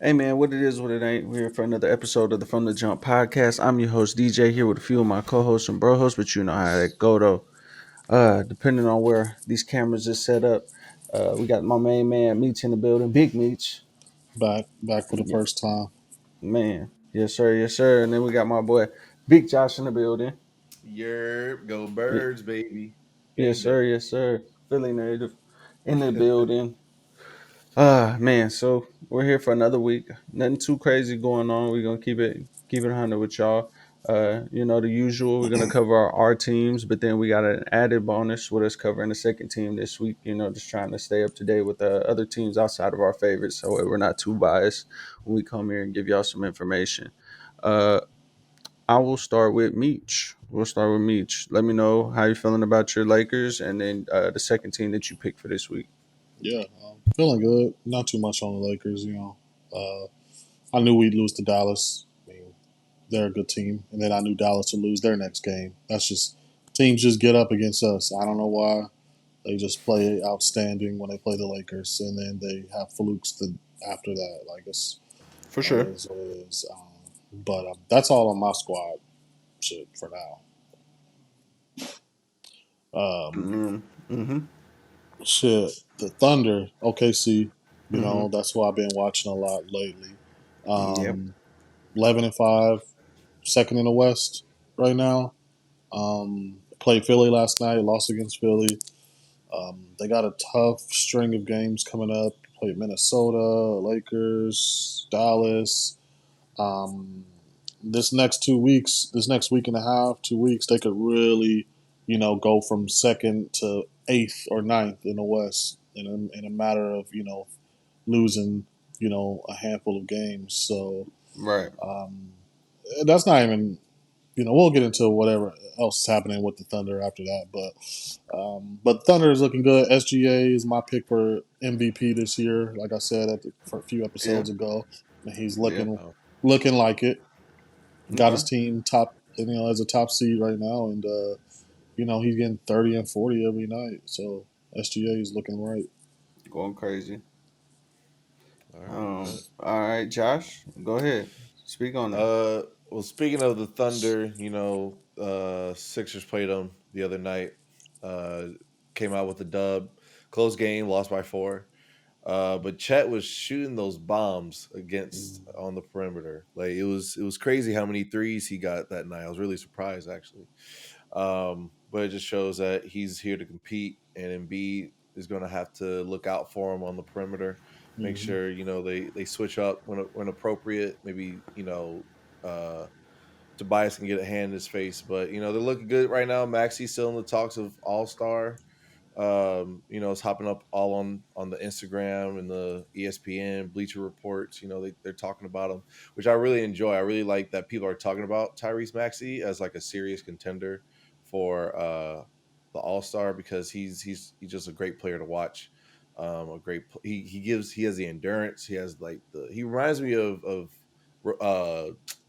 Hey man, what it is, what it ain't. We're here for another episode of the From the Jump podcast. I'm your host DJ here with a few of my co-hosts and bro hosts, but you know how that go though. Depending on where these cameras is set up, we got my main man Meech in the building, Big Meech. Back for the Yeah, first time. man, yes sir, yes sir. And then we got my boy Big Josh in the building. Yerp, go Y- birds, baby. Yes Gang sir, up. yes sir. Philly native in the building. Man, so we're here for another week. Nothing too crazy going on. We're gonna keep it 100 with y'all. The usual. We're gonna cover our teams, but then we got an added bonus with us covering the second team this week. Just trying to stay up to date with other teams outside of our favorites, so we're not too biased when we come here and give y'all some information. Uh, I will start with Meech. We'll start with Meech. Let me know how you're feeling about your Lakers, and then the second team that you picked for this week. Yeah, feeling good. Not too much on the Lakers. I knew we'd lose to Dallas. I mean, they're a good team, and then I knew Dallas would lose their next game. That's just teams just get up against us. I don't know why. They just play outstanding when they play the Lakers, and then they have flukes after that. Like For sure. it is what it is. But that's all on my squad shit for now. Um, Mm-hmm. Shit, the Thunder, OKC. Mm-hmm. That's why I've been watching a lot lately. Yep. 11-5, second in the West right now. Played Philly last night, lost against Philly. They got a tough string of games coming up. Played Minnesota, Lakers, Dallas. Um, this next week and a half, 2 weeks, they could really, go from second to eighth or ninth in the West in a matter of losing a handful of games. So Right. um, that's not even we'll get into whatever else is happening with the Thunder after that. But Thunder is looking good. SGA is my pick for MVP this year. Like I said for a few Yeah. episodes ago, and he's Yeah. looking like it. Got Okay. his team top, as a top seed right now, and he's getting 30 and 40 every night. So SGA is looking right. Going crazy. All right, bet. All right, Josh, go ahead. Speak on it. Well, speaking of the Thunder, Sixers played them the other night. Uh, Came out with a dub. Close game, lost by 4. But Chet was shooting those bombs against on the perimeter. Like it was crazy how many threes he got that night. I was really surprised actually. But it just shows that he's here to compete, and Embiid is going to have to look out for him on the perimeter. Make Mm-hmm. sure they switch up when appropriate. Maybe Tobias can get a hand in his face, but they're looking good right now. Maxi's still in the talks of All Star. It's hopping up all on the Instagram and the ESPN Bleacher Reports. They're talking about him, which I really enjoy. I really like that people are talking about Tyrese Maxey as like a serious contender for the All Star because he's just a great player to watch. He has the endurance. He has like he reminds me of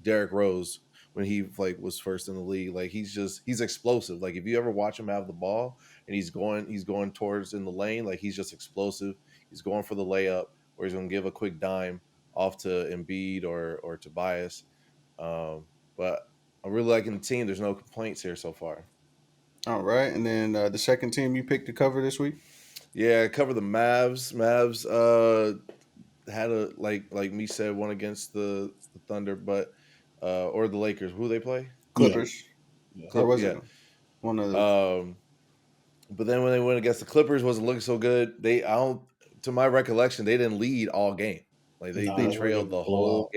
Derrick Rose when he like was first in the league. Like he's explosive. Like if you ever watch him have the ball and he's going towards in the lane, like he's just explosive. He's going for the layup, or he's going to give a quick dime off to Embiid or Tobias. But I'm really liking the team. There's no complaints here so far. All right, and then the second team you picked to cover this week. Yeah, cover the Mavs. Mavs had a like me said one against the Thunder, but or the Lakers. Who they play? Yeah, Clippers, yeah. or Clip. was Yeah. it one of the? Um, but then when they went against the Clippers, wasn't looking so good. I don't, to my recollection, they didn't lead all game. Like they Nah, Mm-hmm. we're trailed getting the whole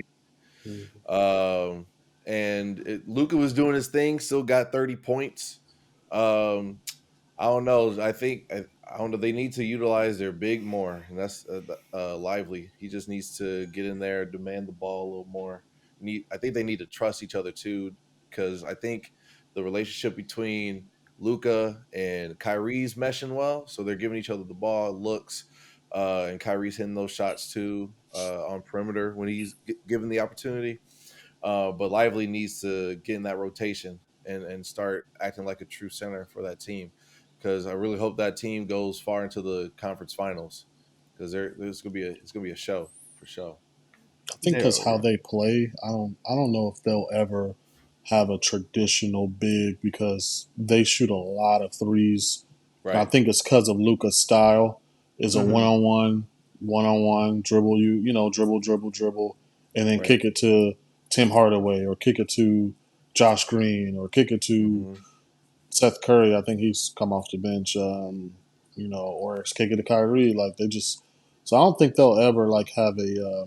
blowout. Mhm. game. And Luca was doing his thing, still got 30 points. Um, I don't know. I don't know. They need to utilize their big more, and that's Lively. He just needs to get in there, demand the ball a little more. I think they need to trust each other too, because I think the relationship between Luca and Kyrie's meshing well. So they're giving each other the ball, looks, and Kyrie's hitting those shots too on perimeter when he's given the opportunity. But Lively needs to get in that rotation and start acting like a true center for that team because I really hope that team goes far into the conference finals because it's gonna be a show for sure. I think Yeah, because how they play, I don't know if they'll ever have a traditional big because they shoot a lot of threes, and I Right. think it's because of Luca's style is a hmm one on one dribble dribble dribble dribble, and then Right. kick it to Tim Hardaway or kick it to Josh Green or kick it to Hmm. Seth Curry. I think he's come off the bench, or it's kick it to Kyrie. Like they just, so I don't think they'll ever like have a.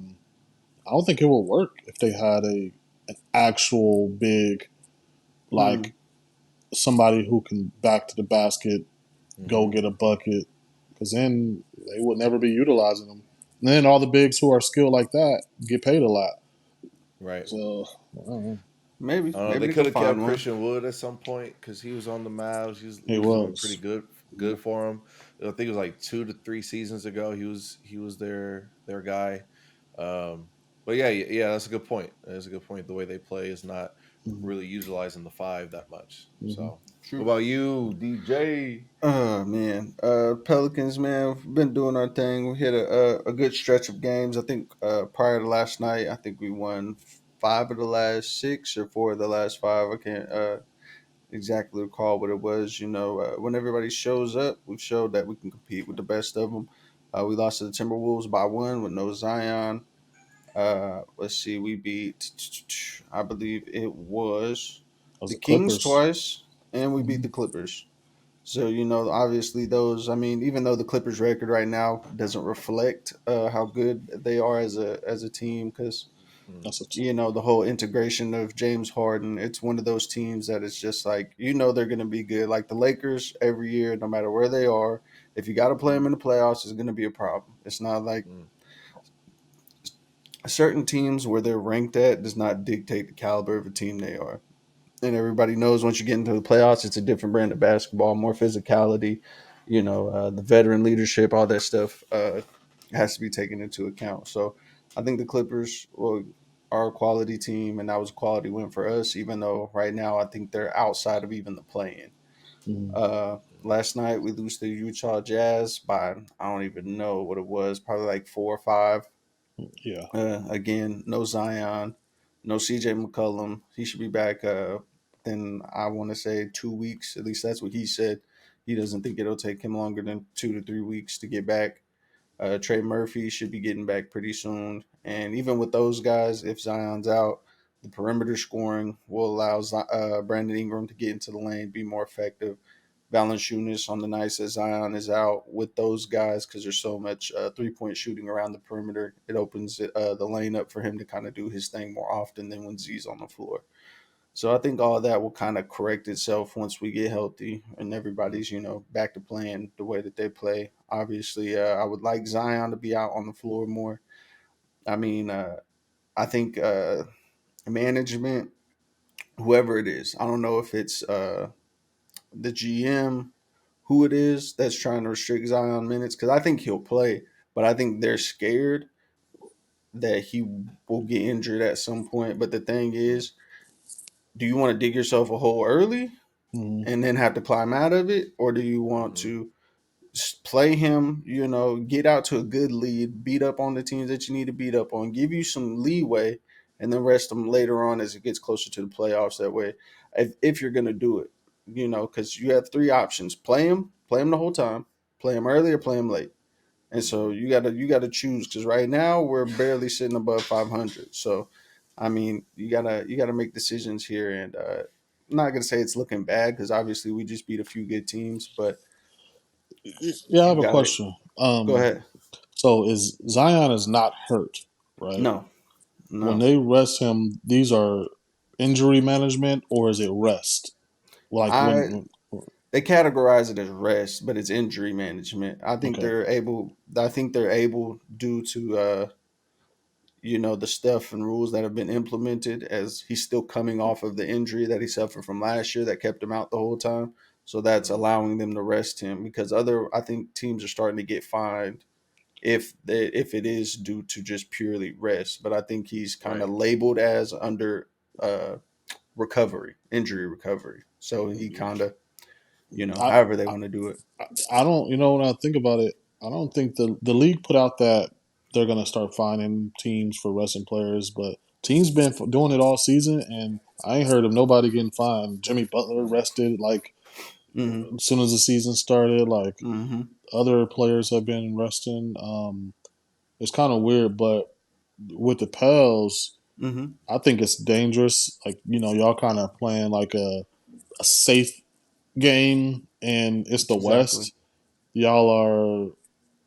I don't think it will work if they had an actual big hmm like somebody who can back to the basket, go Hmm. get a bucket, because then they would never be utilizing them. And then all the bigs who are skilled like that get paid a lot. Right. So I don't know. maybe I don't know. maybe They they could could have kept find one. Christian Wood at some point because he was on the Mavs. He He was doing pretty was. good for him. I think it was like 2 to 3 seasons ago. He was their guy. Um, but yeah, that's a good point. That's a good point. The way they play is not Mm-hmm. really utilizing the five that much. Mm-hmm. So, what True. about you, DJ? Oh man, Pelicans, man, we've been doing our thing. We hit a good stretch of games. I think prior to last night, I think we won five of the last six or four of the last five. I can't exactly recall what it was. When everybody shows up, we've showed that we can compete with the best of them. We lost to the Timberwolves by one with no Zion. Let's see, we beat, I believe it was Those the are Kings Clippers. twice, and we beat Mm-hmm. the Clippers. So obviously those. I mean, even though the Clippers' record right now doesn't reflect how good they are as a team, because Mm, That's a the whole integration of James Harden, it's one of those teams that it's just like they're going to be good. Like the Lakers, every year, no matter where they are, if you got to play them in the playoffs, it's going to be a problem. It's not like mm, certain teams where they're ranked at does not dictate the caliber of a team they are. And everybody knows once you get into the playoffs, it's a different brand of basketball, more physicality. The veteran leadership, all that stuff has to be taken into account. So I think the Clippers are a quality team, and that was a quality win for us. Even though right now I think they're outside of even the play-in. mm-hmm. Last night we lose to the Utah Jazz by I don't even know what it was, probably like 4 or 5. Yeah. Again, no Zion, no CJ McCollum. He should be back. Then I want to say 2 weeks. At least that's what he said. He doesn't think it'll take him longer than 2 to 3 weeks to get back. Trey Murphy should be getting back pretty soon. And even with those guys, if Zion's out, the perimeter scoring will allow Brandon Ingram to get into the lane, be more effective. Valanciunas on the nights that Zion is out with those guys because there's so much 3 point shooting around the perimeter. It opens the lane up for him to kind of do his thing more often than when Z's on the floor. So I think all that will kind of correct itself once we get healthy and everybody's back to playing the way that they play. Obviously, I would like Zion to be out on the floor more. I mean, I think management, whoever it is, I don't know if it's the GM, who it is that's trying to restrict Zion minutes, because I think he'll play, but I think they're scared that he will get injured at some point. But the thing mm, is, do you want to dig yourself a hole early Mm-hmm. and then have to climb out of it, or do you want mhm, to play him, get out to a good lead, beat up on the teams that you need to beat up on, give you some leeway, and then rest them later on as it gets closer to the playoffs. That way, if you're going to do it, because you have three options: play him the whole time, play him early, or play him late. And so mhm. you gotta choose, because right now we're barely sitting above 500. So, I mean, you gotta make decisions here, and I'm not gonna say it's looking bad because obviously we just beat a few good teams, but Yeah, I you have a gotta question. go ahead. So is Zion is not hurt, right? No, When no. they rest him, these are injury management or is it rest? Like I when They categorize it as rest, but it's injury management. I think okay. they're able. I think they're able due to the stuff and rules that have been implemented, as he's still coming off of the injury that he suffered from last year that kept him out the whole time. So that's Mhm. allowing them to rest him, because I think teams are starting to get fined if it is due to just purely rest. But I think he's kind of Right. labeled as under uh, recovery, injury recovery. So he kind of, I, however they I want to do it. I don't when I think about it, I don't think the league put out they're gonna start finding teams for resting players. But teams been doing it all season, and I ain't heard of nobody getting fined. Jimmy Butler rested like Mm-hmm. as soon as the season started. Like Mm-hmm. other players have been resting. It's kind of weird, but with the Pels, Mm-hmm. I think it's dangerous. Like y'all kind of playing like a safe game, and it's the Exactly. West. Y'all are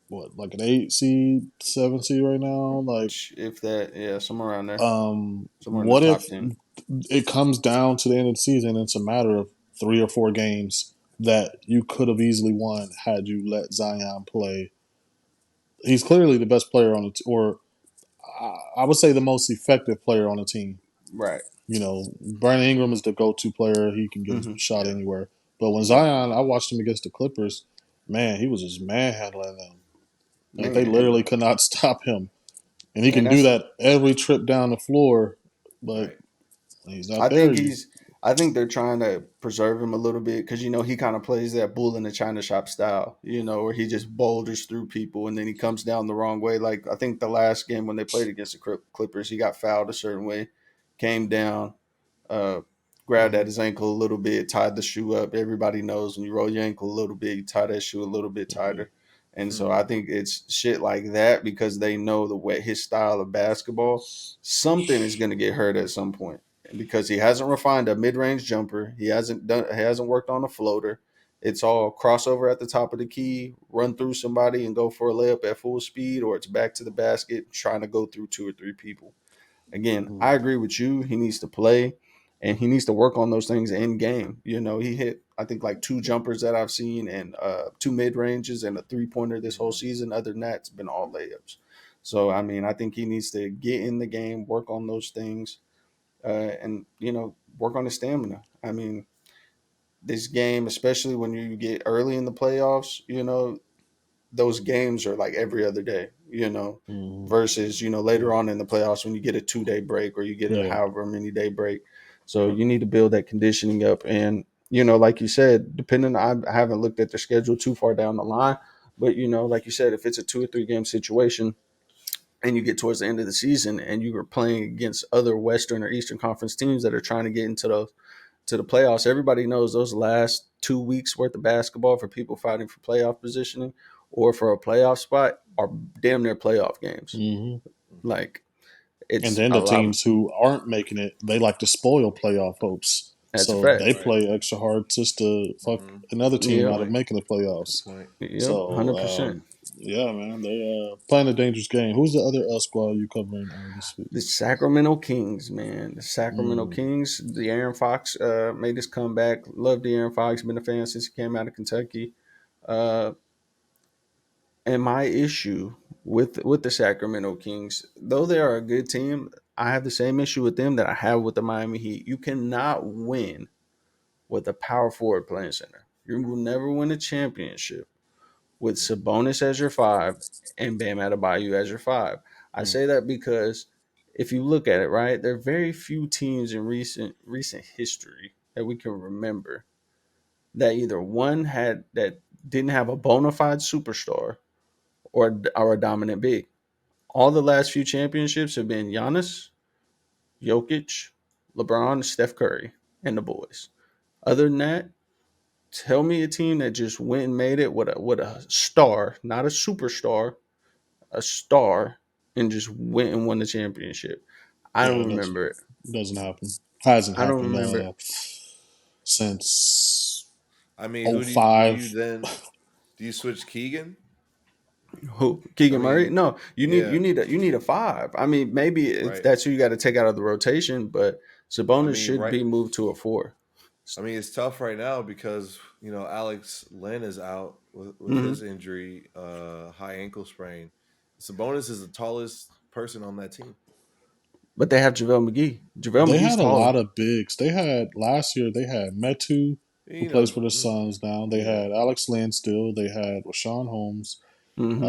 what, like an 8 seed, 7 seed right now. Like, If that, yeah, somewhere around there, somewhere in the what top if 10. it comes down to the end of the season? And it's a matter of 3 or 4 games that you could have easily won had you let Zion play. He's clearly the best player on the or I would say the most effective player on the team. Right. Brandon Ingram is the go-to player. He can get a Mm-hmm. shot Yeah. anywhere. But when Yeah. Zion, I watched him against the Clippers. Man, he was just manhandling them. Like they Man, literally could not stop him, and he and can do that's that every trip down the floor. But Right. when he's not I there, think you. he's. I think they're trying to preserve him a little bit because he kind of plays that bull in the china shop style, where he just boulders through people and then he comes down the wrong way. Like I think the last game when they played against the Clippers, he got fouled a certain way, came down, uh, grabbed at Mm-hmm. his ankle a little bit, tied the shoe up. Everybody knows when you roll your ankle a little bit, you tie that shoe a little bit Mhm. tighter. And so I Mm-hmm. think it's shit like that because they know the way his style of basketball, something is going to get hurt at some point because he hasn't refined a mid-range jumper. He hasn't worked on a floater. It's all crossover at the top of the key, run through somebody and go for a layup at full speed, or it's back to the basket trying to go through 2 or 3 people. Again, I Mhm. agree with you. He needs to play and he needs to work on those things in game. He hit, I think, like 2 jumpers that I've seen and 2 mid ranges and a 3 pointer this whole Mm-hmm. season. Other than that, it's been all layups. So, I mean, I think he needs to get in the game, work on those things, and, work on his stamina. I mean, this game, especially when you get early in the playoffs, those games are like every other day, Mhm. versus, later on in the playoffs when you get a 2 day break or you get a Yeah. however many day break. So you need to build that conditioning up. And, like you said, I haven't looked at their schedule too far down the line, but, like you said, if it's a 2 or 3 game situation and you get towards the end of the season and you are playing against other Western or Eastern Conference teams that are trying to get into the playoffs, everybody knows those last 2 weeks worth of basketball for people fighting for playoff positioning or for a playoff spot are damn near playoff games. Mhm. Mm-hmm. Like And it's then a the lot. teams who aren't making it, they like to spoil playoff hopes. That's a So fact. they Right. play extra hard just to fuck Mm-hmm. another Good team Yep. out of point. making the Good playoffs. point. Yep. So 100%. yeah, man, they playing a dangerous game. Who's the other squad you covering this week? The Sacramento Kings, man. The Sacramento Mm. Kings. The Aaron Fox made his comeback. Love the Aaron Fox. Been a fan since he came out of Kentucky. Uh, and my issue with the Sacramento Kings, though they are a good team, I have the same issue with them that I have with the Miami Heat. You cannot win with a power forward playing center. You will never win a championship with Sabonis as your five and Bam Adebayo as your five. I Mm. say that because if you look at it, right, there are very few teams in recent history that we can remember that either one had that didn't have a bona fide superstar or a dominant big. All the last few championships have been Giannis, Jokic, LeBron, Steph Curry, and the boys. Other than that, tell me a team that just went and made it with a star, not a superstar, a star, and just went and won the championship. I Yeah, don't it remember it. doesn't happen. Hasn't I don't happened remember it. since I mean, oh who do you five. then do you switch Keegan? Who? I Keegan Murray? mean, No, yeah, you need a five. I mean, maybe if right. that's who you got to take out of the rotation, but I Sabonis mean, should right. be moved to a four. I mean, it's tough right now because Alex Len is out with his Mm-hmm. injury, high ankle sprain. Sabonis is the tallest person on that team. But they have JaVale McGee. JaVale They McGee's had a taller. lot of bigs. They had last year. They had Metu, who plays for the Suns now. They Yeah, had Alex Len still. They had Rashawn Holmes. Mm-hmm. I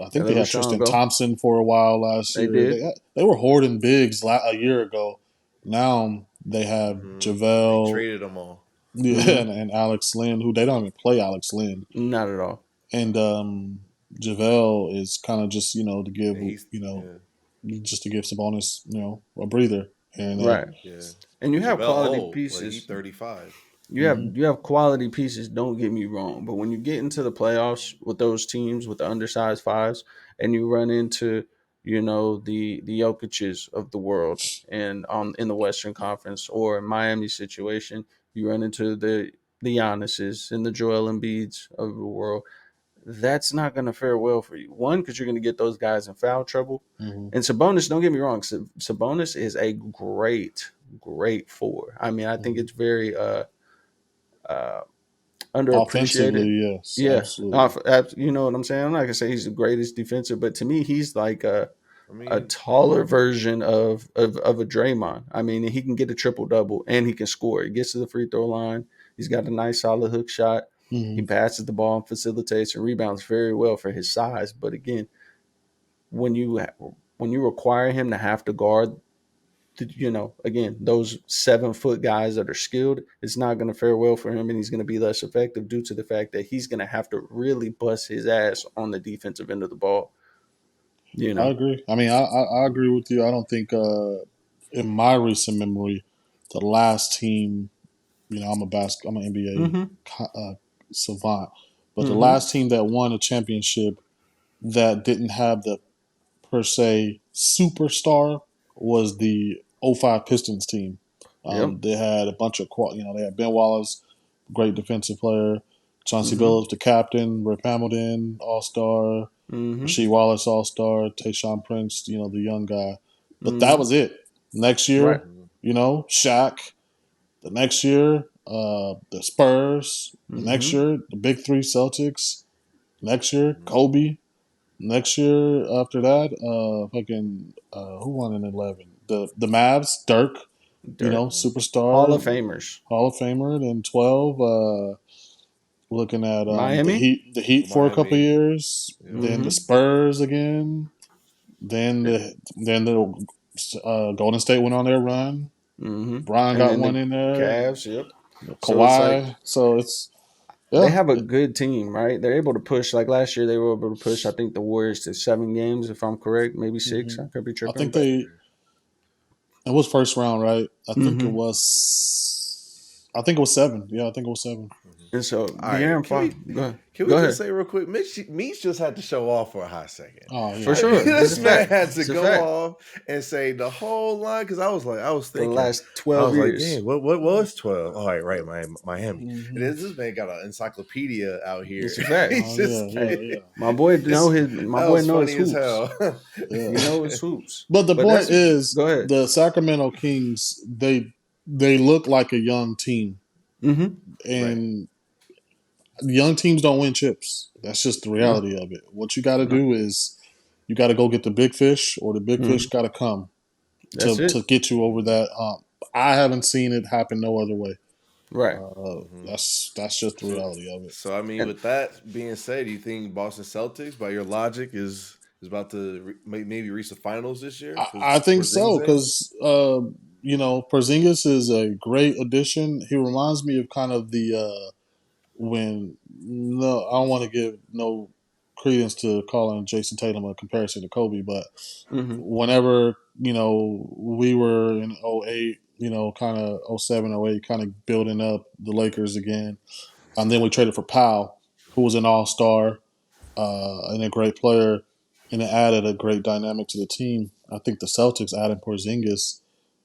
Yeah, think let they had Rashawn Tristan go. Thompson for a while last They year. did. They were hoarding bigs a year ago. Now they have and he JaVale, traded them all. yeah, Mm-hmm. and Alex Lynn, who they don't even play Alex Lynn. Not at all. And JaVale is kind of just to give And he's yeah, just to give Sabonis a breather here and there. Right. yeah. And you And have JaVale quality old, like he pieces. 35. Hmm. You have quality pieces, don't get me wrong, but when you get into the playoffs with those teams with the undersized fives and you run into, the Jokic's of the world and on in the Western Conference or in Miami situation, you run into the Giannis's and the Joel Embiid's of the world. That's not going to fare well for you. One, because you're going to get those guys in foul trouble. Hmm. And Sabonis, don't get me wrong, Sabonis is a great four. I mean, I think Hmm. it's very uh, underappreciated. Offensively, yes, Yeah, absolutely. you know what I'm saying. I'm not gonna say he's the greatest defender, but to me, he's like I a mean, taller version of a Draymond. I mean, he can get a triple double and he can score. He gets to the free throw line. He's got a nice solid hook shot. Hmm. He passes the ball and facilitates and rebounds very well for his size. But again, when you when you require him to have to guard again, those 7 foot guys that are skilled, it's not going to fare well for him and he's going to be less effective due to the fact that he's going to have to really bust his ass on the defensive end of the ball, you I know. agree. I mean, I agree with you. I don't think in my recent memory, the last team, I'm an Mm-hmm. NBA savant, but the Mm-hmm. last team that won a championship that didn't have the per se superstar was the '05 Pistons team. Yep. They had a bunch of they had Ben Wallace, great defensive player, Chauncey Mm-hmm. Billups, the captain, Rip Hamilton, All Star, Mm-hmm. Rasheed Wallace, All Star, Tayshaun Prince, the young guy. But that Mm-hmm. was it. Next Right. year, Shaq. The next year, the Spurs. The next Mm-hmm. year, the Big Three Celtics. Next year, mhm. Kobe. Next year after that, fucking who won in 11? The Mavs, Dirk, Dirk. Hall of superstar, Famers. Hall of Famer. Then 12, looking at Miami. The Heat for a couple Miami. years. Yep. Then the Mm-hmm. Spurs again. Then the Golden State went on their run. Mm-hmm. Brian And got then one the in there. Cavs. Yep. So it's like Kawhi. So it's they yeah. have a good team, right? They're able to push. Like last year, they were able to push. I think the Warriors to 7 games, if I'm correct, maybe Hmm. 6. I could be I tripping, think but it was first round, right? I think it mm-hmm. was. I think it was 7. Yeah, I think it was 7. Mhm. And so All right, De'Aaron Fox, go ahead. can we Go just ahead. say real quick, Meach just had to show off for a hot second. Oh For yeah, I mean, sure, it's a this man fact. had to It's a go fact. off and say the whole line because I was For the thinking, last 12 years, dang, what was 12? Oh, right, Miami. And hmm, this man got an encyclopedia out here. it's a fact. He's oh yeah, just, Hey, yeah, my that boy was knows funny as hoops. hell. yeah, He yeah. knows hoops. But the But point that's is, go ahead. the Sacramento Kings they look like a young team, Mm-hmm. Right. and young teams don't win chips. That's just the No, reality of it. What you got to no. do is you got to go get the big fish, or the big fish Mm, got to come that's to it. get you over Hmm. that hump. I haven't seen it happen no other way. Right. Hmm. That's just the So, reality of it. so I mean, And with that being said, do you think Boston Celtics, by your logic, is about to maybe reach the finals this year I because think Porzingis so in? because Porzingis is a great addition. He reminds me of kind of the when no, I don't want to give no credence to calling Jason Tatum a comparison to Kobe, but mm-hmm. whenever we were in '08, kind of '07, '08, kind of building up the Lakers again, and then we traded for Powell, who was an All Star and a great player, and it added a great dynamic to the team. I think the Celtics adding Porzingis,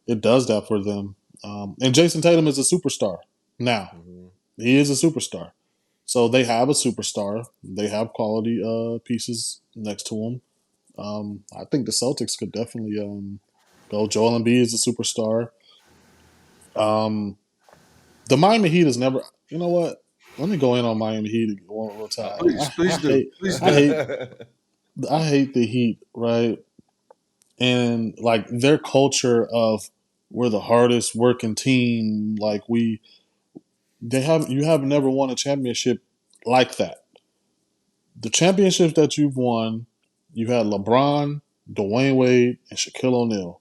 it does that for them. And Jason Tatum is a superstar now. Hmm. He is a superstar. So they have a superstar. They have quality pieces next to him. I think the Celtics could definitely go. Joel Embiid is a superstar. Um, the Miami Heat is never. You know what? Let me go in on Miami Heat one more time. Please, please do. Please I do. hate I hate the Heat, right? And like their culture of we're the hardest working team. Like they have you have never won a championship like that. The championships that you've won, you had LeBron, Dwayne Wade, and Shaquille O'Neal.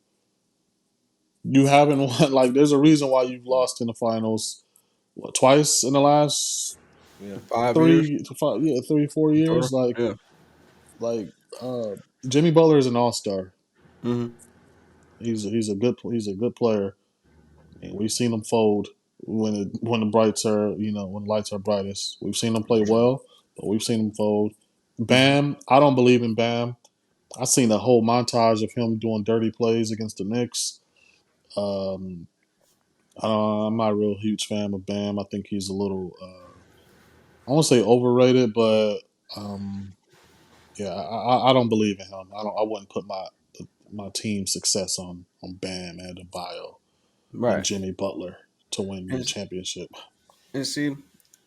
You haven't won like there's a reason why you've lost in the finals what twice in the last Yeah. 5 years 3 4 total. years. Like Yeah. Like uh, Jimmy Butler is an all star. Hmm. He's a good player, and we've seen him fold when the brights are when the lights are brightest. We've seen him play well, but we've seen him fold. Hmm. Bam, I don't believe in Bam. I seen a whole montage of him doing dirty plays against the Knicks. Um, I'm not a real huge fan of Bam. I think he's a little, I won't say overrated, but um, yeah, I don't believe in him. I wouldn't put my team's success on Bam and Adebayo and Right. Jimmy Butler to win me a And, championship. and see,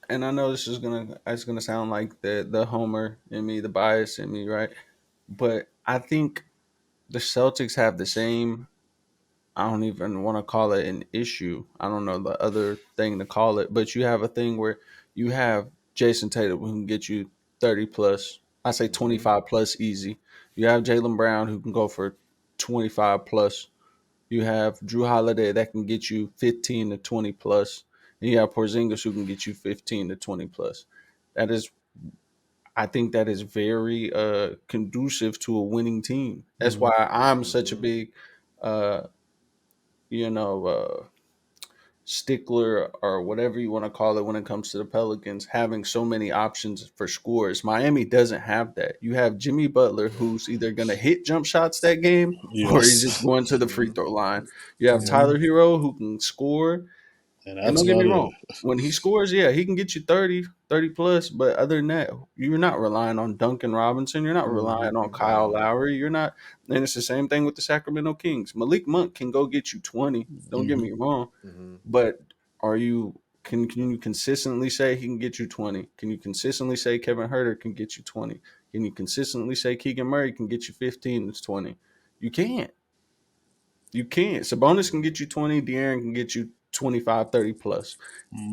and I know it's gonna sound like the homer in me, the bias in me, right? But I think the Celtics have the same. I don't even want to call it an issue. I don't know the other thing to call it, but you have a thing where you have Jason Tatum who can get you 30 plus. I say Mm-hmm. 25 plus easy. You have Jalen Brown who can go for 25 plus. You have Drew Holiday that can get you 15 to 20 plus. And you have Porzingis who can get you 15 to 20 plus. That is, I think that is very conducive to a winning team. That's Mm-hmm. why I'm such a Mm-hmm. big uh, you know, stickler or whatever you want to call it when it comes to the Pelicans having so many options for scores. Miami doesn't have that. You have Jimmy Butler who's either going to hit jump shots that game or he's just Yes. going to the free Mm-hmm. throw line. You have Hmm. Tyler Hero who can score. And And that's don't get me about wrong, it. when he scores, yeah, he can get you 30, 30 plus. But other than that, you're not relying on Duncan Robinson. You're not Hmm. relying on Kyle Mm-hmm. Lowry. You're not. And it's the same thing with the Sacramento Kings. Malik Monk can go get you 20. Don't get Hmm. me wrong. Mm-hmm. But are you can you consistently say he can get you 20? Can you consistently say Kevin Herter can get you 20? Can you consistently say Keegan Murray can get you 15 to 20? You can't. You can't. Sabonis can get you 20, De'Aaron can get you 25, 30 plus.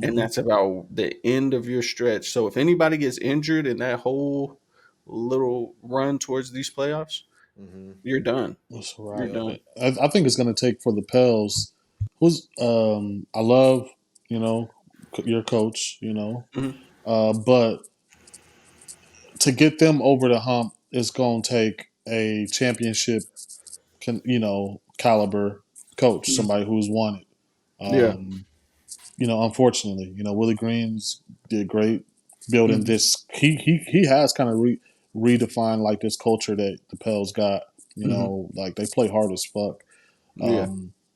And Hmm. that's about the end of your stretch. So if anybody gets injured in that whole little run towards these playoffs, Mm-hmm. you're done. That's You're right. done. I think it's going to take for the Pels. Who's I love your coach. Mhm. But to get them over the hump, it's going to take a championship, caliber coach, Mhm. somebody who's won it. Yeah. Um, unfortunately, Willie Green's did great building Mhm. this. He has kind of redefined like this culture that the Pels got. Mhm. Like they play hard as fuck. Yeah.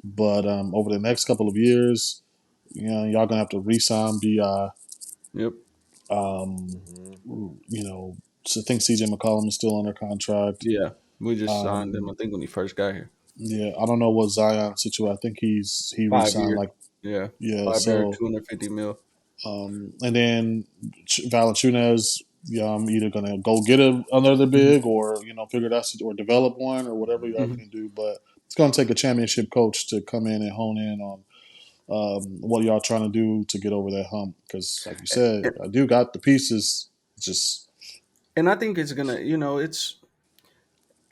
But over the next couple of years, y'all gonna have to re-sign Bi. Yep. Um, Mm-hmm. so I think CJ McCollum is still under contract. Yeah. We just signed him, Um, I think, when he first got here. yeah, I don't know what Zion's situation. I think he 5 year. re-signed like Yeah. yeah. 5 year, So 250 mil. and then Valanciunas, yeah, I'm either gonna go get another Mhm. big or figure that or develop one or whatever y'all Mhm. can do. But it's gonna take a championship coach to come in and hone in on what y'all trying to do to get over that hump. Because like you said, I do got the pieces. Just And I think it's gonna, it's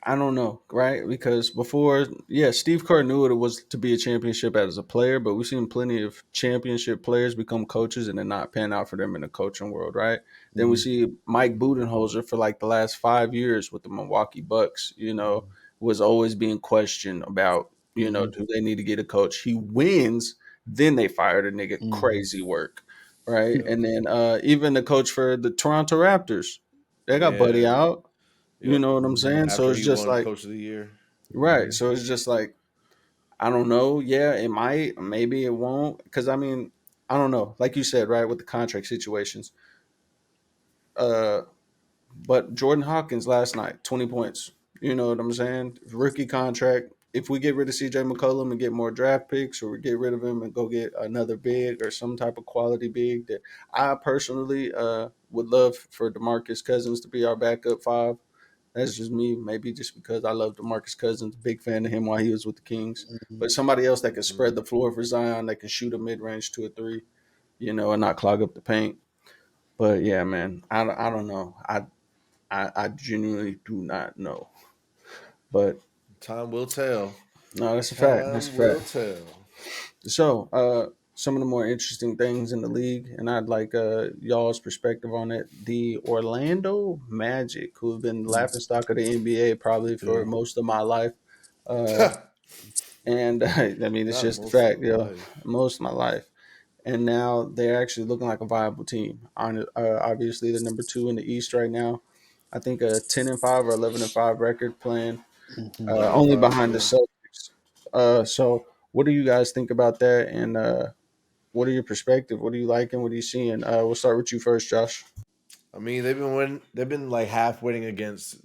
I don't know, right? Because before, yeah, Steve Kerr knew what it was to be a championship as a player, but we've seen plenty of championship players become coaches and then not pan out for them in the coaching world, right? Then we mm, see Mike Budenholzer for like the last 5 years with the Milwaukee Bucks, was always being questioned about, mm, do they need to get a coach? He wins, then they fired a nigga, mm, crazy work, right? yeah, And then even the coach for the Toronto Raptors, they got Buddy Yeah. out. You Yep. know what I'm mm, saying? So After it's he just won like, Coach of the Year. right. mm, So it's just like, I don't know. Yeah, it might. Maybe it won't. Because, I mean, I don't know. Like you said, right, with the contract situations. Uh, but Jordan Hawkins last night, 20 points. You know what I'm saying? Rookie contract. If we get rid of CJ McCollum and get more draft picks, or we get rid of him and go get another big or some type of quality big, that I personally would love for DeMarcus Cousins to be our backup five. That's just me. Maybe just because I love DeMarcus Cousins, big fan of him while he was with the Kings. mm. But somebody else that can Mm-hmm. spread the floor for Zion, that can shoot a mid range 2 or 3, and not clog up the paint. But yeah, man, I don't know. I genuinely do not know. But Time will tell. no, that's a fact. That's Time a will fact. tell. So some of the more interesting things in the league, and I'd like y'all's perspective on it. The Orlando Magic, who have been the Mm, laughing stock of the NBA probably for yeah. most of my life, uh, and I mean it's Not just a most of fact, your life. most of my life. And now they're actually looking like a viable team. Obviously, they're number two in the East right now. I think a 10-5 or 11-5 record, playing Hmm. only 11-5, behind the yeah. Celtics. So, what do you guys think about that? And what are your perspective? What are you liking? What are you seeing? We'll start with you first, Josh. I mean, they've been like half winning against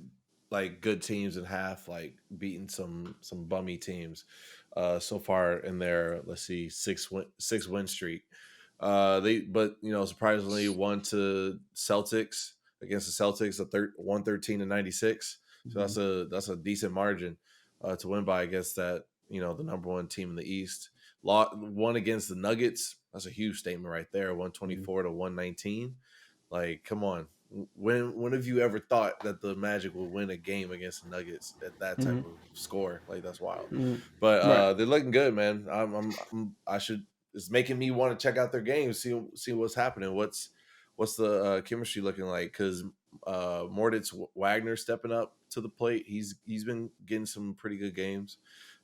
like good teams and half like beating some bummy teams so far in their, let's see, six win streak. They but surprisingly won to Celtics against the Celtics 113-96. So Hmm. that's a decent margin to win by against that, the number one team in the East. Won against the Nuggets. That's a huge statement right there. 124-119. Like, come on. When have you ever thought that the Magic would win a game against the Nuggets at that type Mm-hmm. of score? Like, that's wild. Mm-hmm. But Right. they're looking good, man. I should. It's making me want to check out their games, see what's happening. What's the chemistry looking like? Because Moritz Wagner stepping up to the plate. He's been getting some pretty good games.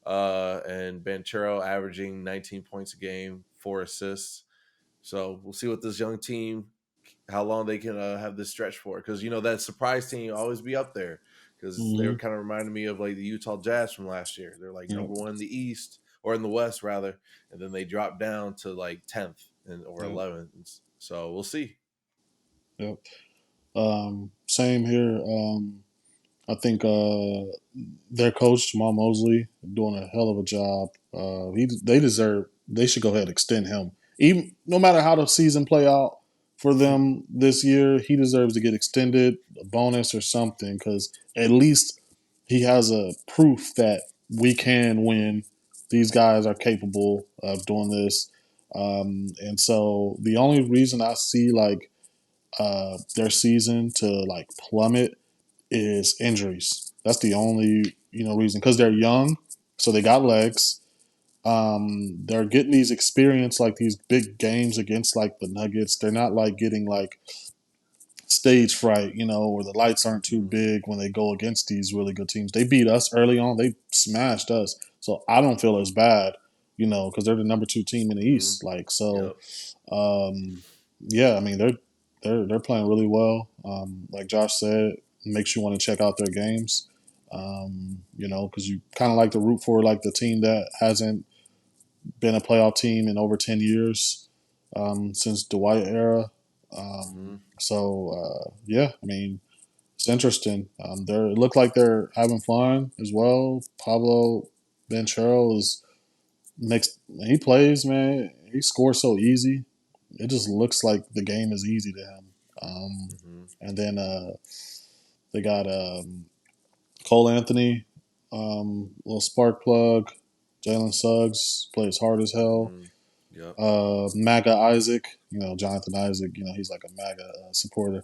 And Banchero averaging 19 points a game, 4 assists. So we'll see what this young team, how long they can have this stretch for. Because that surprise team always be up there. Because they were Hmm. kind of reminding me of like the Utah Jazz from last year. They're like Yep. number one in the East or in the West rather, and then they dropped down to like 10th or Yep. 11th. So we'll see. Yep. Same here. I think their coach Jamal Mosley doing a hell of a job. They deserve. They should go ahead and extend him. Even no matter how the season play out for them this year, he deserves to get extended, a bonus or something, because at least he has a proof that we can win. These guys are capable of doing this, and so the only reason I see like their season to like plummet is injuries. That's the only reason because they're young, so they got legs. They're getting these experience like these big games against like the Nuggets. They're not like getting like stage fright, where the lights aren't too Mm-hmm. big when they go against these really good teams. They beat us early on. They smashed us, so I don't feel as bad, because they're the number two team in the Mm-hmm. East. Like so, Yep. um, yeah, I mean they're playing really well. Like Josh said, makes you want to check out their games. Because you kind of like to root for like the team that hasn't been a playoff team in over 10 years since Dwight era. Mm-hmm. Yeah, I mean it's interesting. It look like they're having fun as well. Pablo Banchero is makes he plays, man. He scores so easy. It just looks like the game is easy to him. Mm-hmm. And then they got Cole Anthony, little spark plug. Jalen Suggs plays hard as hell. Mm-hmm. Yep. MAGA Isaac, Jonathan Isaac, he's like a MAGA supporter.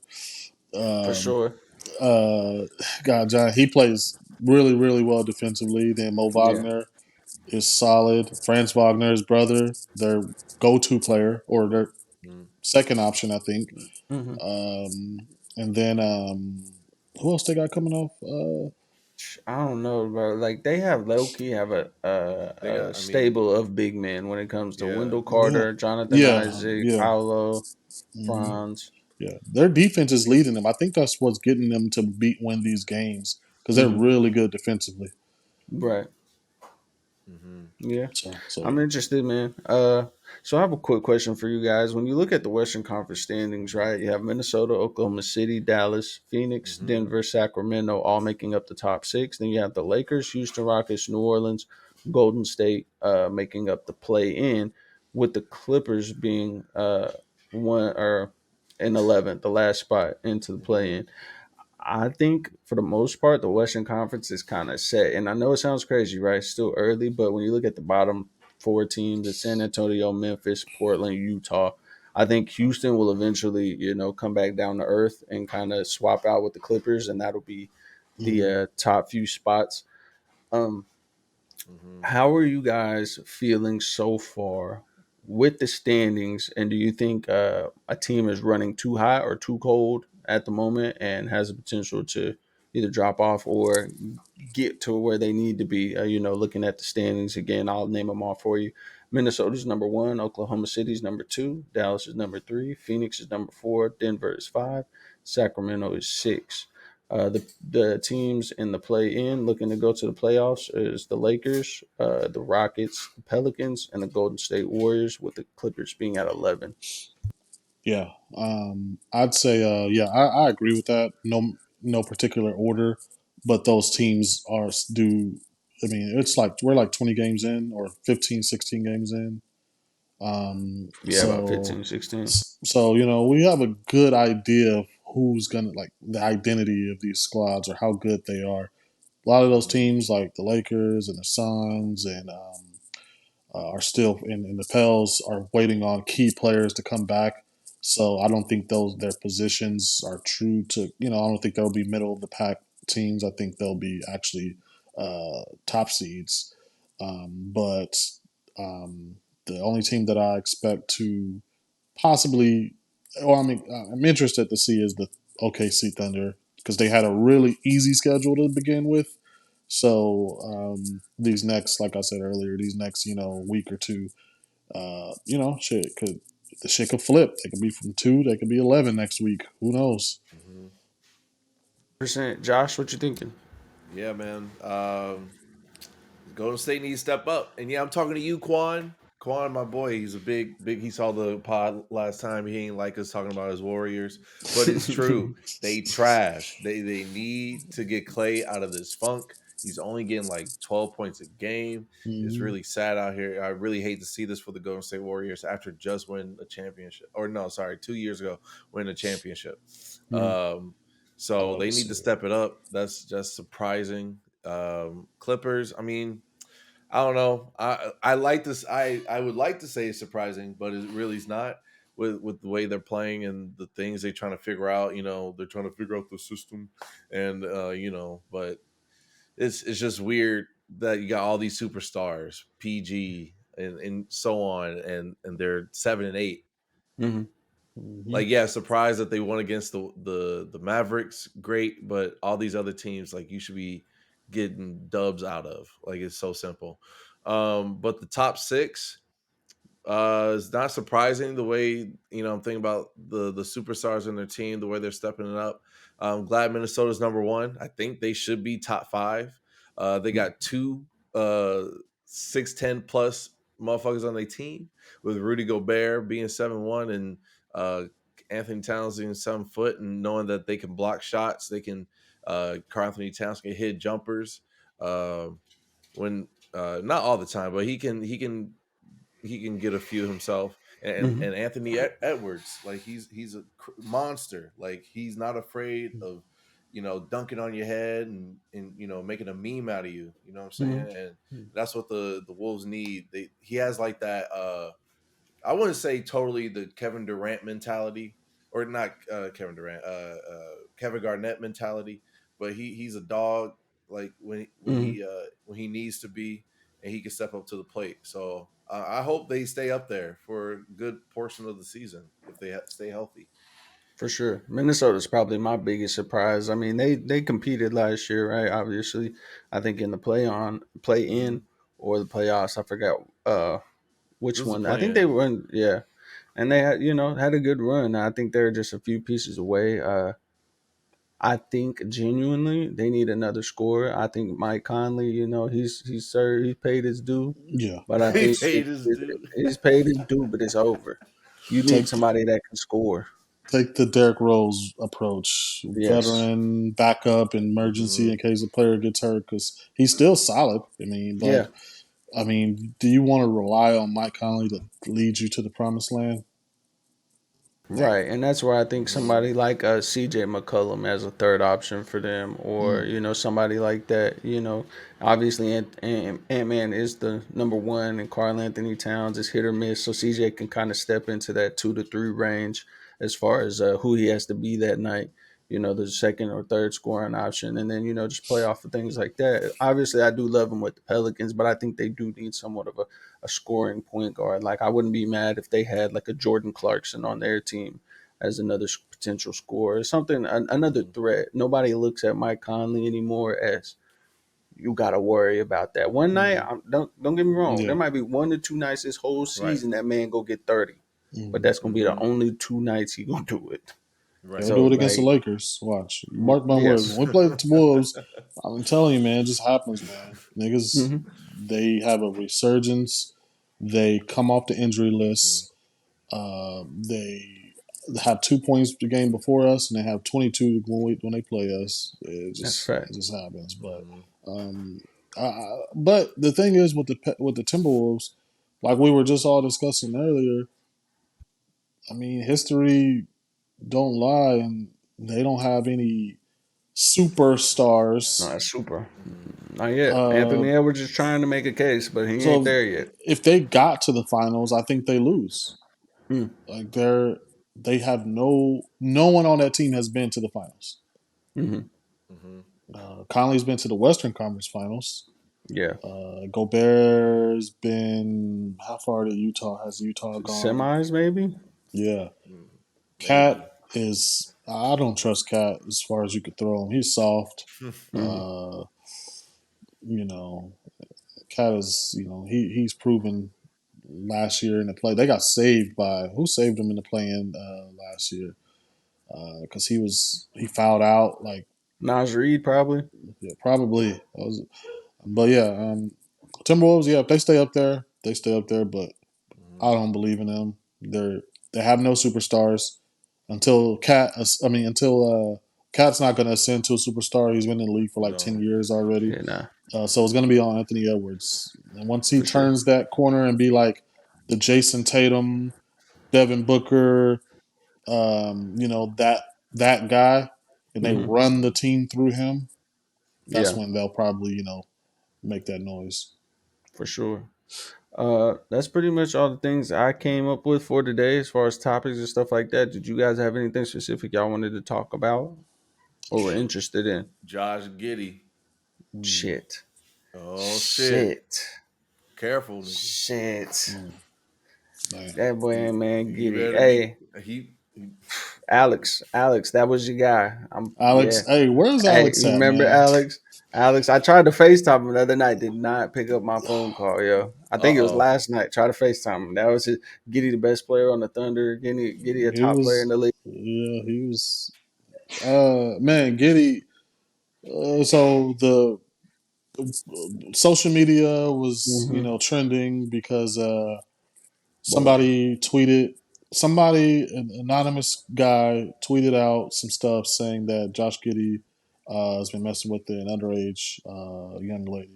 For Um, sure. uh, God, John, he plays really, really well defensively. Then Mo Yeah. Wagner is solid. Franz Wagner's brother, their go-to player or their Mm-hmm. second option, I think. Hmm. And then who else they got coming off? I don't know, bro. Like they have low key have They a got. I mean, stable of big men when it comes to yeah. Wendell Yeah, Carter, Jonathan yeah, Isaac, yeah, Paolo, hmm Franz. yeah. Their defense is leading them. I think that's what's getting them to win these games because they're Hmm. really good defensively. Right. Mm-hmm. So, Yeah. so I'm yeah. interested, man. So I have a quick question for you guys. When you look at the Western Conference standings, right, you have Minnesota, Oklahoma City, Dallas, Phoenix, Mm-hmm. Denver, Sacramento, all making up the top six. Then you have the Lakers, Houston Rockets, New Orleans, Golden State, making up the play in, with the Clippers being one or in 11th, the last spot into the play Mm-hmm. in. I think for the most part, the Western Conference is kind of set. And I know it sounds crazy, right? It's still early, but when you look at the bottom four teams, the San Antonio, Memphis, Portland, Utah, I think Houston will eventually, come back down to earth and kind of swap out with the Clippers, and that'll be the hmm top few spots. Um, Mm-hmm. how are you guys feeling so far with the standings, and do you think a team is running too hot or too cold at the moment and has the potential to either drop off or get to where they need to be? Looking at the standings again, I'll name them all for you. Minnesota's number one, Oklahoma City's number two, Dallas is number three, Phoenix is number four, Denver is five, Sacramento is six. The teams in the play in looking to go to the playoffs is the Lakers, the Rockets, the Pelicans, and the Golden State Warriors, with the Clippers being at 11. Yeah, I'd say yeah, I agree with that. No particular order, but those teams are do. I mean, it's like we're like 20 games in or 15, 16 games in. Yeah, about 15, 16. So we have a good idea of who's gonna like the identity of these squads or how good they are. A lot of those Mhm. teams like the Lakers and the Suns and are still in the Pels are waiting on key players to come back. So I don't think those their positions are true to I don't think they'll be middle of the pack teams. I think they'll be actually top seeds. But the only team that I expect to possibly, or I'm interested to see is the OKC Thunder because they had a really easy schedule to begin with. So these next, like I said earlier, these next week or two, shit could the shit could flip. They could be from two, they could be 11 next week. Who knows? Mhm. Percent. Josh, what you thinking? Yeah, man. Golden State needs to step up. And yeah, I'm talking to you, Quan. Quan, my boy, he's a big. He saw the pod last time. He ain't like us talking about his Warriors, but it's true. They trash. They need to get Clay out of this funk. He's only getting like 12 points a game. It's Mm-hmm. really sad out here. I really hate to see this for the Golden State Warriors after just winning a championship. Or no, sorry, 2 years ago winning a championship. Mm, Um, I so love they to need see to it. step it up. That's just surprising. Clippers. I mean, I don't know. I like this. I would like to say it's surprising, but it really is not with the way they're playing and the things they're trying to figure out. They're trying to figure out the system, and but it's just weird that you got all these superstars, PG and so on, and they're 7-8. mhm. Mm-hmm. Like, yeah, surprised that they won against the Mavericks, great, but all these other teams, like, you should be getting dubs out of. Like, it's so simple. But the top six, it's not surprising the way I'm thinking about the superstars in their team, the way they're stepping it up. I'm glad Minnesota's number one. I think they should be top five. They got two 6'10" plus motherfuckers on their team, with Rudy Gobert being 7'1" and uh, Anthony Towns being 7 foot, and knowing that they can block shots, they can Karl Anthony Towns can hit jumpers. Uh, when not all the time, but he can get a few himself. And Mhm. and Anthony Edwards, like he's a monster. Like, he's not afraid of dunking on your head and making a meme out of you. You know what I'm Mhm. saying? And that's what the Wolves need. He has like that. I wouldn't say totally the Kevin Durant mentality, or not Kevin Durant, Kevin Garnett mentality, but he's a dog. Like, Mhm. when he needs to be, and he can step up to the plate. So I hope they stay up there for a good portion of the season if they stay healthy. For sure. Minnesota's probably my biggest surprise. I mean, they competed last year, right? Obviously, I think in the play Mm-hmm. in or the playoffs. I forgot which This is a one. I think they plan. won, yeah. And they had a good run. I think they're just a few pieces away. I think genuinely they need another scorer. I think Mike Conley, he paid his due, Yeah, but I He think paid his due. he's paid his due, but it's over. You need take somebody that can score. take the Derrick Rose approach, Yes. veteran backup emergency Mm-hmm. in case a player gets hurt because he's still solid. I mean, Yeah. but do you want to rely on Mike Conley to lead you to the promised land? Right, and that's where I think Mm-hmm. somebody like C.J. McCollum as a third option for them, or Mm, somebody like that. Obviously Ant Man is the number one, and Karl Anthony Towns is hit or miss, so C.J. can kind of step into that 2 to 3 range as far as who he has to be that night. the second or third scoring option, and then just play off of things like that. Obviously, I do love them with the Pelicans, but I think they do need somewhat of a scoring point guard. Like I wouldn't be mad if they had like a Jordan Clarkson on their team as another potential scorer, something another Mhm. threat. Nobody looks at Mike Conley anymore as you got to worry about that. One night, Hmm. don't get me wrong. There Yeah. might be 1 to 2 nights this whole Right. season that man go get 30, but Hmm. that's gonna be the Hmm. only 2 nights he gonna do it. Right. He'll So do it against the like, Lakers. Watch. Mark my words. When yes, we play the Wolves, I'm telling you, man, it just happens, man. Niggas, hmm they have a resurgence. They come off the injury Mhm. list. They have 2 points the game before us, and they have 22 when they play us. that's fact. It just happens. But Mhm. um, but the thing is with the Timberwolves, like we were just all discussing earlier. I mean, history don't lie, and they don't have any No, superstars. that's super. Not yet. Uh, Anthony Edwards is trying to make a case, but he ain't so there yet. if they got to the finals, I think they lose. Mm, Like they have no one on that team has been to the finals. hmm Mhm. Conley's been to the Western Conference Finals. Yeah, Gobert's been how far did Utah has Utah gone? semis maybe. Yeah, Mm. Cat Maybe. is I don't trust Cat as far as you could throw him. He's soft. hmm Uh, you know, Cat is he's proven last year in the play. They got saved by who saved him in the play in last year because he fouled out like Naz Reid probably. yeah, probably. But yeah, Timberwolves. Yeah, if they stay up there, they stay up there. But Mhm. I don't believe in them. They have no superstars until Cat. I mean, until Cat's not going to ascend to a superstar. He's been in the league for like No. 10 years already. Yeah, nah, So it's going to be on Anthony Edwards. And once he for sure. turns that corner and be like the Jason Tatum, Devin Booker, that guy, and they hmm run the team through him, that's Yeah, when they'll probably make that noise. for sure. That's pretty much all the things I came up with for today as far as topics and stuff like that. Did you guys have anything specific y'all wanted to talk about or were interested in? Josh Giddy. Mm, Shit. Oh shit. Shit. Careful, nigga. Shit. mm, man. That boy He ain't man he giddy. better be Hey, he Alex, that was your guy. Yeah. Alex, hey, where's Hey, Alex you at, remember man? Alex? Alex, I tried to FaceTime him the other night, did not pick up my phone call, yo. I think it was uh-oh. last night. Try to FaceTime him. That was his Giddy, the best player on the Thunder, Giddy a He top player in was, the league. yeah, he was. Man, Giddy. So the social media was, Mm-hmm. trending because Whoa. somebody, an anonymous guy, tweeted out some stuff saying that Josh Giddey has been messing with an underage young lady.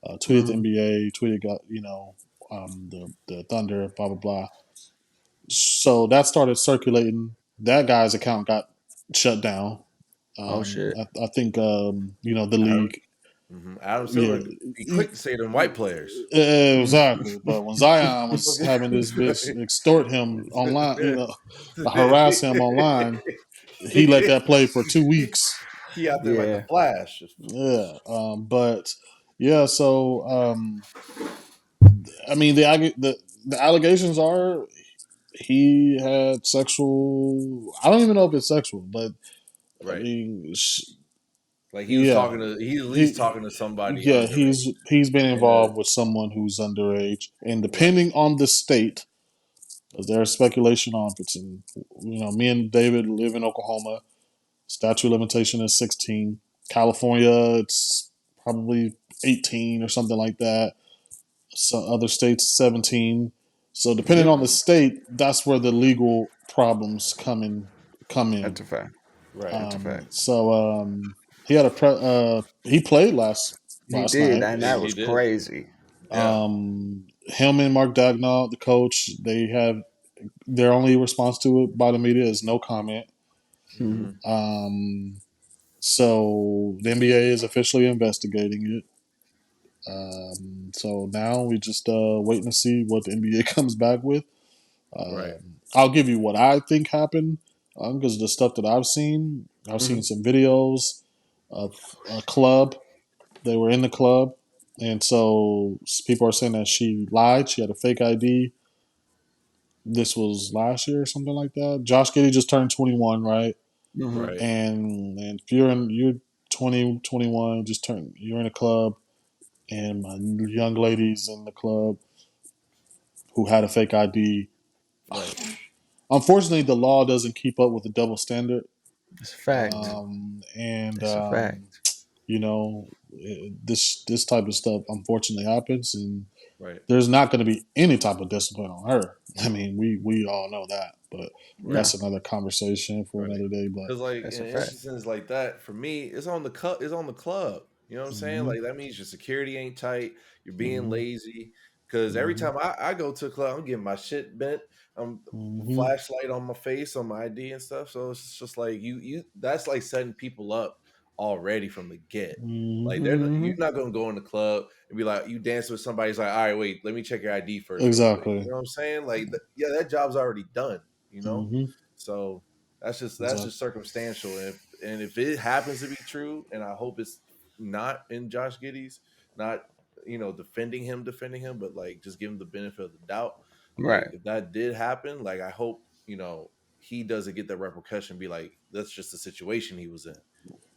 Tweeted the Mm-hmm. NBA, tweeted got the Thunder, blah blah blah. So that started circulating. That guy's account got shut down. Oh shit. I think the Adam, league, Adam yeah, Silver be quick to say them white players. exactly. But when Zion was having this bitch extort him online, harass him online, he let that play for 2 weeks. He out there like the Yeah. Flash. Yeah, but yeah. So I mean, the allegations are he had sexual. I don't even know if it's sexual, but I Right. mean, Like he was yeah, talking to he's at least he talking to somebody yeah underage. he's been And involved with someone who's underage, and right. depending on the state, there's speculation on if it's in. Me and David live in Oklahoma. Statute of limitation is 16. California, it's probably 18 or something like that. Some other states 17. So depending Yep. on the state, that's where the legal problems come That's in. a fact. Right. That's a fact. He had he played He last did, night. and that He was did. crazy. Yeah. Him and Mark Dagnall, the coach, they have their only response to it by the media is no comment. Mm-hmm. Hmm. Um, so the NBA is officially investigating it. So now we just waiting to see what the NBA comes back with. Right. I'll give you what I think happened. Because the stuff that I've seen Hmm. some videos of a club. They were in the club, and so people are saying that she lied. She had a fake ID. This was last year or something like that. Josh Giddey just turned 21, right? Hmm. Right. And if you're 20, 21, you're in a club, and my young ladies in the club who had a fake ID. Right. Unfortunately, the law doesn't keep up with the double standard, It's a fact. Mm-hmm. and It's a fact. you know, this type of stuff unfortunately happens, and Right. there's not going to be any type of discipline on her. I mean, we all know that, but Right. No, that's another conversation for Right. another day. But Because like that's in a fact. instances like that, for me, it's on the club. You know what I'm saying? mm-hmm, Like that means your security ain't tight. You're being mm-hmm, lazy. Because every mm-hmm, time I go to a club, I'm getting my shit bent. I'm mm-hmm, flashlight on my face on my ID and stuff. So it's just like you that's like setting people up already from the get. mm-hmm. Like Hmm. you're not gonna go in the club and be like you dance with somebody's like, all right, wait, let me check your ID first, real quick. You Exactly. know what I'm saying? Like, yeah, that job's already done. You know, Mm-hmm, so that's exactly. just circumstantial. And if it happens to be true, and I hope it's not in Josh Giddey's, not defending him, but like just give him the benefit of the doubt. Like Right. if that did happen, like I hope he doesn't get that repercussion. Be like that's just the situation he was in. It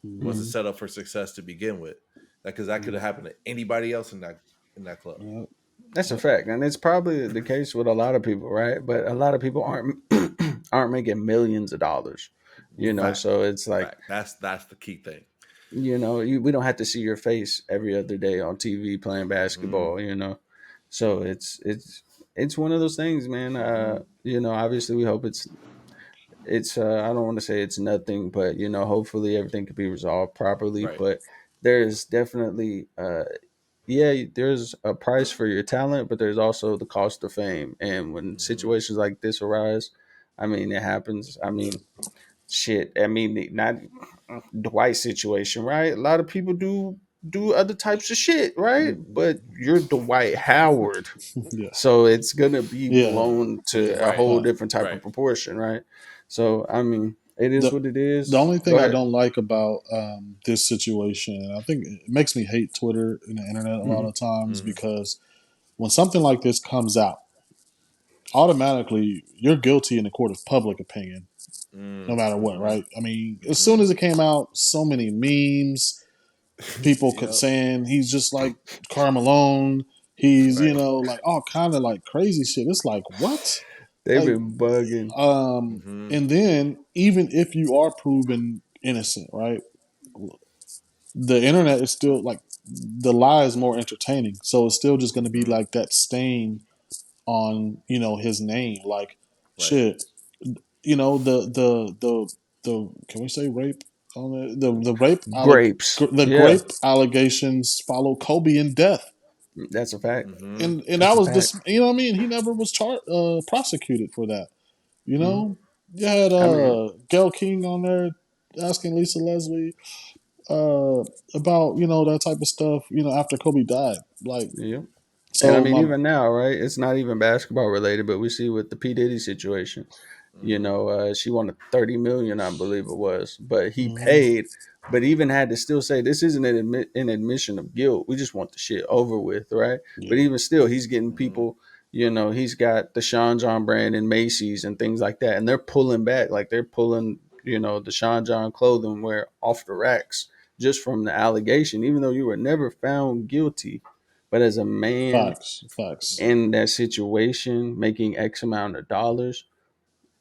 Mm-hmm, wasn't Hmm. set up for success to begin with. Because that could have happened to anybody else in that club. yep, That's a yep, fact, and it's probably the case with a lot of people, right? But a lot of people aren't aren't making millions of dollars, Fact, So it's like, fact. That's the key thing. we don't have to see your face every other day on TV playing Hmm. basketball, So it's one of those things, man. Hmm. Obviously we hope it's I don't want to say it's nothing, but hopefully everything could be resolved properly. Right. But there's definitely yeah, there's a price for your talent, but there's also the cost of fame. And when Hmm. situations like this arise, I mean, it happens. I mean, shit. I mean, not Dwight situation, right? A lot of people do other types of shit, right? But you're Dwight Howard, yeah, so it's gonna be yeah, blown to yeah. a Right. whole But different type of Right. proportion, right? So I mean, it is the what it the is. only Go thing I ahead. don't like about this situation, and I think it makes me hate Twitter and the internet a lot Hmm. of times Hmm. because when something like this comes out, automatically you're guilty in the court of public opinion, no matter what, Mm-hmm. right? I mean, as soon Hmm. as it came out, so many memes, people could Yep. saying he's just like Carmelo. He's Right. like all kind of like crazy shit. It's like what, They've like, been bugging. Hmm. and then even if you are proven innocent, right? The internet is still like the lie is more entertaining, so it's still just going to be Hmm. like that stain on his name, like Right. shit. The can we say rape on the rape Grapes. the Yeah, grape allegations followed Kobe in death, that's a fact. Hmm. and that That's a was fact. this. What I mean? He never was prosecuted for that. You Hmm. know, you had I mean, Gail King on there asking Lisa Leslie uh, about that type of stuff. After Kobe died, like yeah. And I so mean, my even now, right? It's not even basketball related, but we see with the P Diddy situation. Hmm. She wanted 30 million, I believe it was, but he mhm, paid. But even had to still say this isn't an admission of guilt. We just want the shit over with, right? But yeah even still, he's getting Hmm. people. He's got the Sean John brand and Macy's and things like that, and they're pulling back, like they're pulling, the Sean John clothing wear off the racks just from the allegation, even though you were never found guilty. But as a man facts Hmm. in that situation, making X amount of dollars,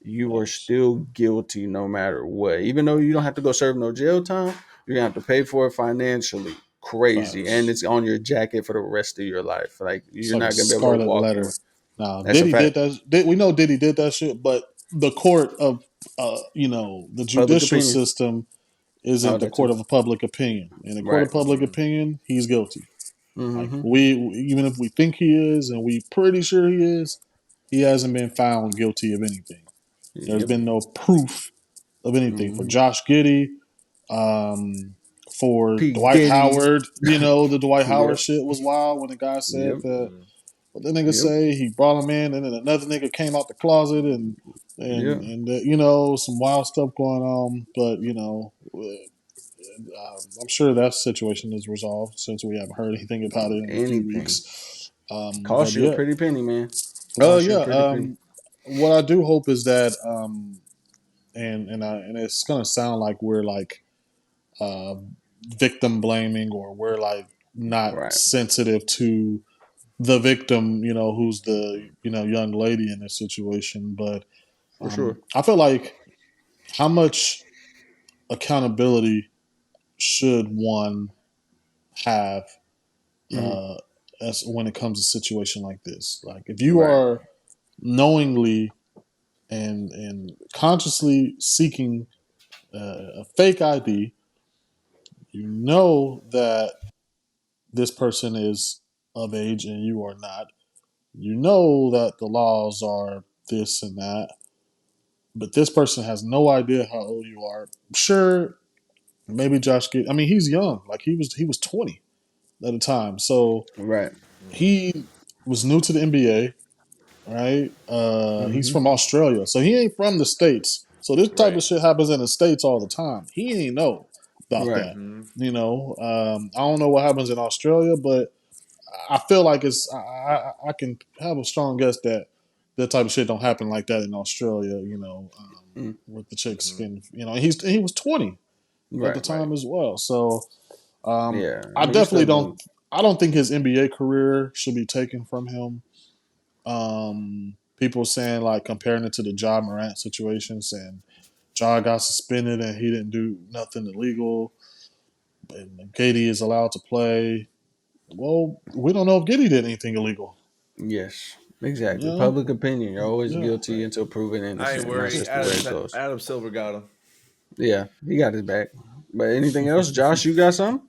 you are facts still guilty no matter what. Even though you don't have to go serve no jail time, you're gonna have to pay for it financially. Crazy. And facts. it's on your jacket for the rest of your life. Like It's you're like a not gonna be able to scarlet walk in with. letter. Now That's a Diddy did fact. that. We know Diddy did that shit, but the court of the Public judicial opinion. system Oh, isn't the that court too. of public opinion. In the court Right. of public Hmm. opinion, he's guilty. Like Mm-hmm. we even if we think he is, and we pretty sure he is, he hasn't been found guilty of anything. There's Yep. been no proof of anything for Mm-hmm. Josh Giddey, um, for P. Dwight Diddy. Howard. The Dwight Howard Yep. shit was wild when the guy said Yep. that. Hmm. What the nigga Yep. say? He brought him in, and then another nigga came out the closet and Yeah. and some wild stuff going on. But I'm sure that situation is resolved since we haven't heard anything about it in a few Anything. weeks. But Cost you a yeah, pretty penny, man. oh Cost you yeah. a pretty penny. What I do hope is that, and it's gonna sound like we're like uh, victim blaming, or we're like not Right. sensitive to the victim, who's the young lady in this situation. But For sure. I feel like, how much accountability should one have, Hmm. uh, as when it comes to a situation like this? Like, if you Right. are knowingly and consciously seeking a fake ID, you know that this person is of age and you are not. You know that the laws are this and that, but this person has no idea how old you are. Sure, maybe I mean, he's young. Like, he was 20 at the time, so Right. he was new to the NBA. Right? He's Hmm. from Australia, so he ain't from the states. So this type Right. of shit happens in the states all the time. He ain't know about Right. that. Mm-hmm. I don't know what happens in Australia, but I feel like I can have a strong guess that that type of shit don't happen like that in Australia. Mm. With the chicks Mm-hmm. getting, he was 20 at the Right. Right. time as well. So Yeah. I I mean, you definitely still don't. getting. I don't think his NBA career should be taken from him. People saying, like, comparing it to the Ja Morant situation, saying Ja got suspended and he didn't do nothing illegal, and Gady is allowed to play. Well, we don't know if Giddy did anything illegal. Yes. You Exactly. know? Public opinion. You're always Yeah. guilty Right. until proven I ain't innocent, and that's worried. just the way it goes. Adam Silver got him. Yeah, he got his back. But anything else, Josh? You got some?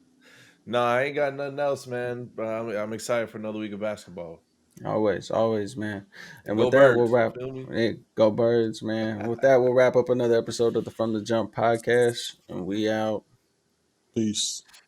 No, I ain't got nothing else, man. But I'm excited for another week of basketball. Always, always, man. And with Go that, we'll Birds. wrap. Feel me? Hey, go birds, man. With that, we'll wrap up another episode of the From the Jump podcast, and we out. Peace.